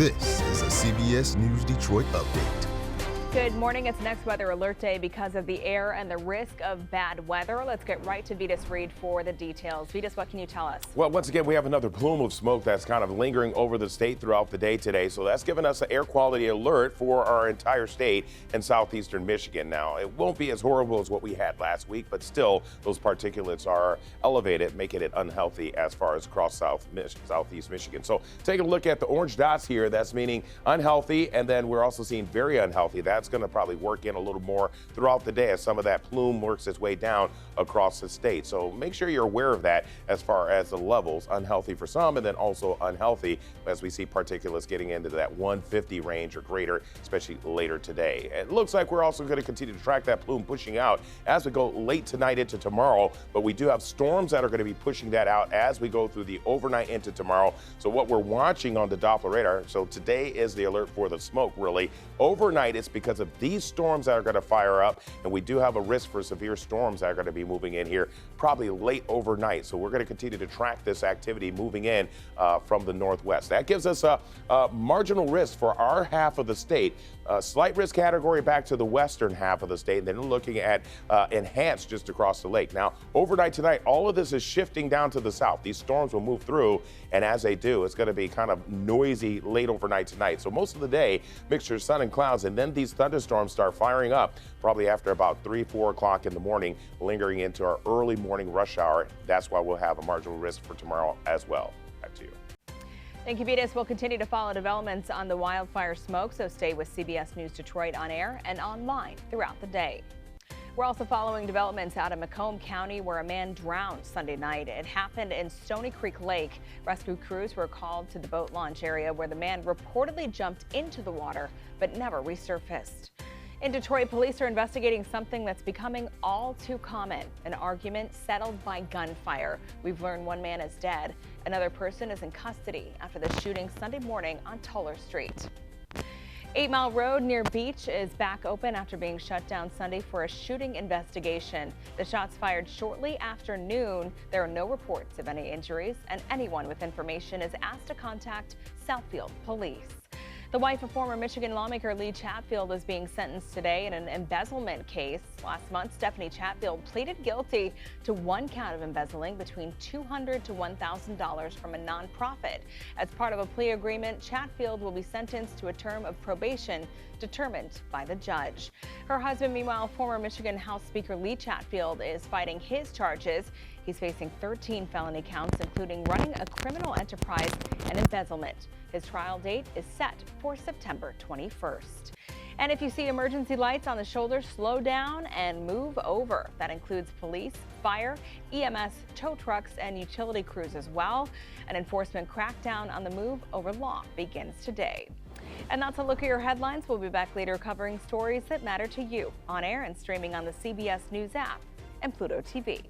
This is a CBS News Detroit update. Good morning. It's next weather alert day because of the air and the risk of bad weather. Let's get right to Vitas Reed for the details. Vitas, what can you tell us? Well, once again, we have another plume of smoke that's kind of lingering over the state throughout the day today. So that's given us an air quality alert for our entire state in southeastern Michigan. Now, it won't be as horrible as what we had last week, but still those particulates are elevated, making it unhealthy as far as across southeast Michigan. So taking a look at the orange dots here, that's meaning unhealthy. And then we're also seeing very unhealthy. That's going to probably work in a little more throughout the day as some of that plume works its way down across the state. So make sure you're aware of that as far as the levels, unhealthy for some and then also unhealthy as we see particulates getting into that 150 range or greater, especially later today. It looks like we're also going to continue to track that plume pushing out as we go late tonight into tomorrow, but we do have storms that are going to be pushing that out as we go through the overnight into tomorrow. So what we're watching on the Doppler radar, so today is the alert for the smoke really. Overnight it's because of these storms that are going to fire up, and we do have a risk for severe storms that are going to be moving in here probably late overnight. So we're going to continue to track this activity moving in from the northwest. That gives us a marginal risk for our half of the state, slight risk category back to the western half of the state, and then looking at enhanced just across the lake. Now, overnight tonight, all of this is shifting down to the south. These storms will move through, and as they do, it's going to be kind of noisy late overnight tonight. So most of the day, mixture of sun and clouds, and then these thunderstorms start firing up probably after about 3-4 o'clock in the morning, lingering into our early morning rush hour. That's why we'll have a marginal risk for tomorrow as well. Back to you. Thank you, Vitas. We'll continue to follow developments on the wildfire smoke, so stay with CBS News Detroit on air and online throughout the day. We're also following developments out of Macomb County where a man drowned Sunday night. It happened in Stony Creek Lake. Rescue crews were called to the boat launch area where the man reportedly jumped into the water but never resurfaced. In Detroit, police are investigating something that's becoming all too common, an argument settled by gunfire. We've learned one man is dead. Another person is in custody after the shooting Sunday morning on Toller Street. 8 Mile Road near Beach is back open after being shut down Sunday for a shooting investigation. The shots fired shortly after noon. There are no reports of any injuries, and anyone with information is asked to contact Southfield Police. The wife of former Michigan lawmaker Lee Chatfield is being sentenced today in an embezzlement case. Last month, Stephanie Chatfield pleaded guilty to one count of embezzling between $200 to $1,000 from a nonprofit. As part of a plea agreement, Chatfield will be sentenced to a term of probation determined by the judge. Her husband, meanwhile, former Michigan House Speaker Lee Chatfield, is fighting his charges. He's facing 13 felony counts, including running a criminal enterprise and embezzlement. His trial date is set for September 21st. And if you see emergency lights on the shoulder, slow down and move over. That includes police, fire, EMS, tow trucks, and utility crews as well. An enforcement crackdown on the move over law begins today. And that's a look at your headlines. We'll be back later covering stories that matter to you on air and streaming on the CBS News app and Pluto TV.